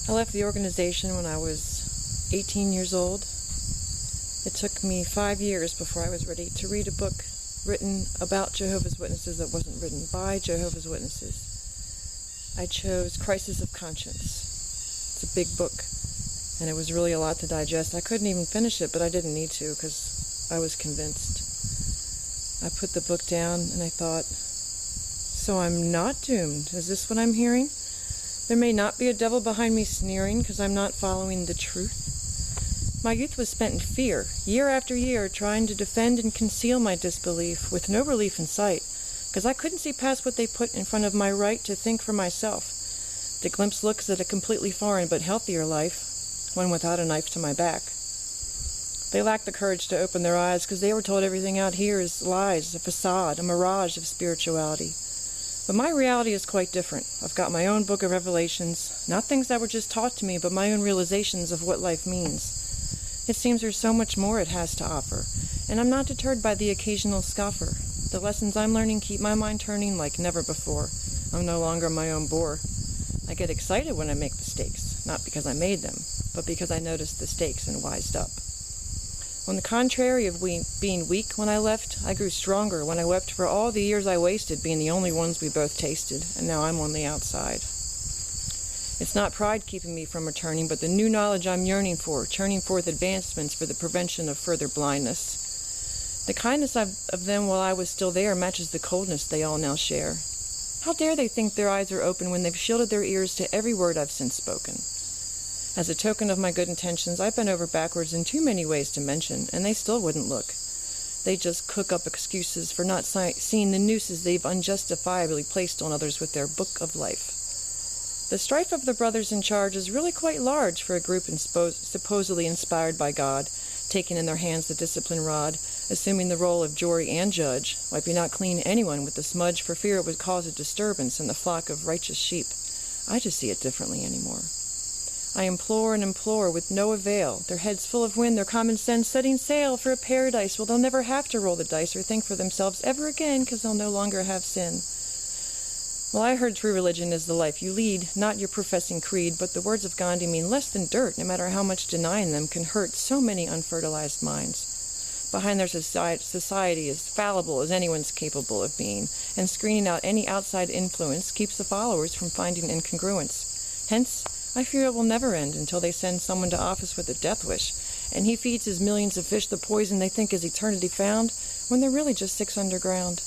I left the organization when I was 18 years old. It took me 5 years before I was ready to read a book written about Jehovah's Witnesses that wasn't written by Jehovah's Witnesses. I chose Crisis of Conscience. It's a big book, and it was really a lot to digest. I couldn't even finish it, but I didn't need to because I was convinced. I put the book down and I thought, so I'm not doomed. Is this what I'm hearing? There may not be a devil behind me sneering because I'm not following the truth. My youth was spent in fear, year after year, trying to defend and conceal my disbelief with no relief in sight, because I couldn't see past what they put in front of my right to think for myself. To glimpse looks at a completely foreign but healthier life, one without a knife to my back. They lacked the courage to open their eyes because they were told everything out here is lies, a facade, a mirage of spirituality. But my reality is quite different. I've got my own book of revelations, not things that were just taught to me, but my own realizations of what life means. It seems there's so much more it has to offer, and I'm not deterred by the occasional scoffer. The lessons I'm learning keep my mind turning like never before. I'm no longer my own bore. I get excited when I make mistakes, not because I made them, but because I noticed the stakes and wised up. On the contrary of being weak when I left, I grew stronger when I wept for all the years I wasted being the only ones we both tasted, and now I'm on the outside. It's not pride keeping me from returning, but the new knowledge I'm yearning for, churning forth advancements for the prevention of further blindness. The kindness of them while I was still there matches the coldness they all now share. How dare they think their eyes are open when they've shielded their ears to every word I've since spoken? As a token of my good intentions, I bent over backwards in too many ways to mention, and they still wouldn't look. They just cook up excuses for not seeing the nooses they've unjustifiably placed on others with their book of life. The strife of the brothers in charge is really quite large for a group supposedly inspired by God, taking in their hands the discipline rod, assuming the role of jury and judge, wiping out clean anyone with the smudge for fear it would cause a disturbance in the flock of righteous sheep. I just see it differently anymore. I implore and implore with no avail, their heads full of wind, their common sense setting sail for a paradise where they'll never have to roll the dice or think for themselves ever again because they'll no longer have sin. Well, I heard true religion is the life you lead, not your professing creed, but the words of Gandhi mean less than dirt, no matter how much denying them can hurt so many unfertilized minds. Behind their society is fallible as anyone's capable of being, and screening out any outside influence keeps the followers from finding incongruence. Hence, I fear it will never end until they send someone to office with a death wish, and he feeds his millions of fish the poison they think is eternity found, when they're really just 6 underground.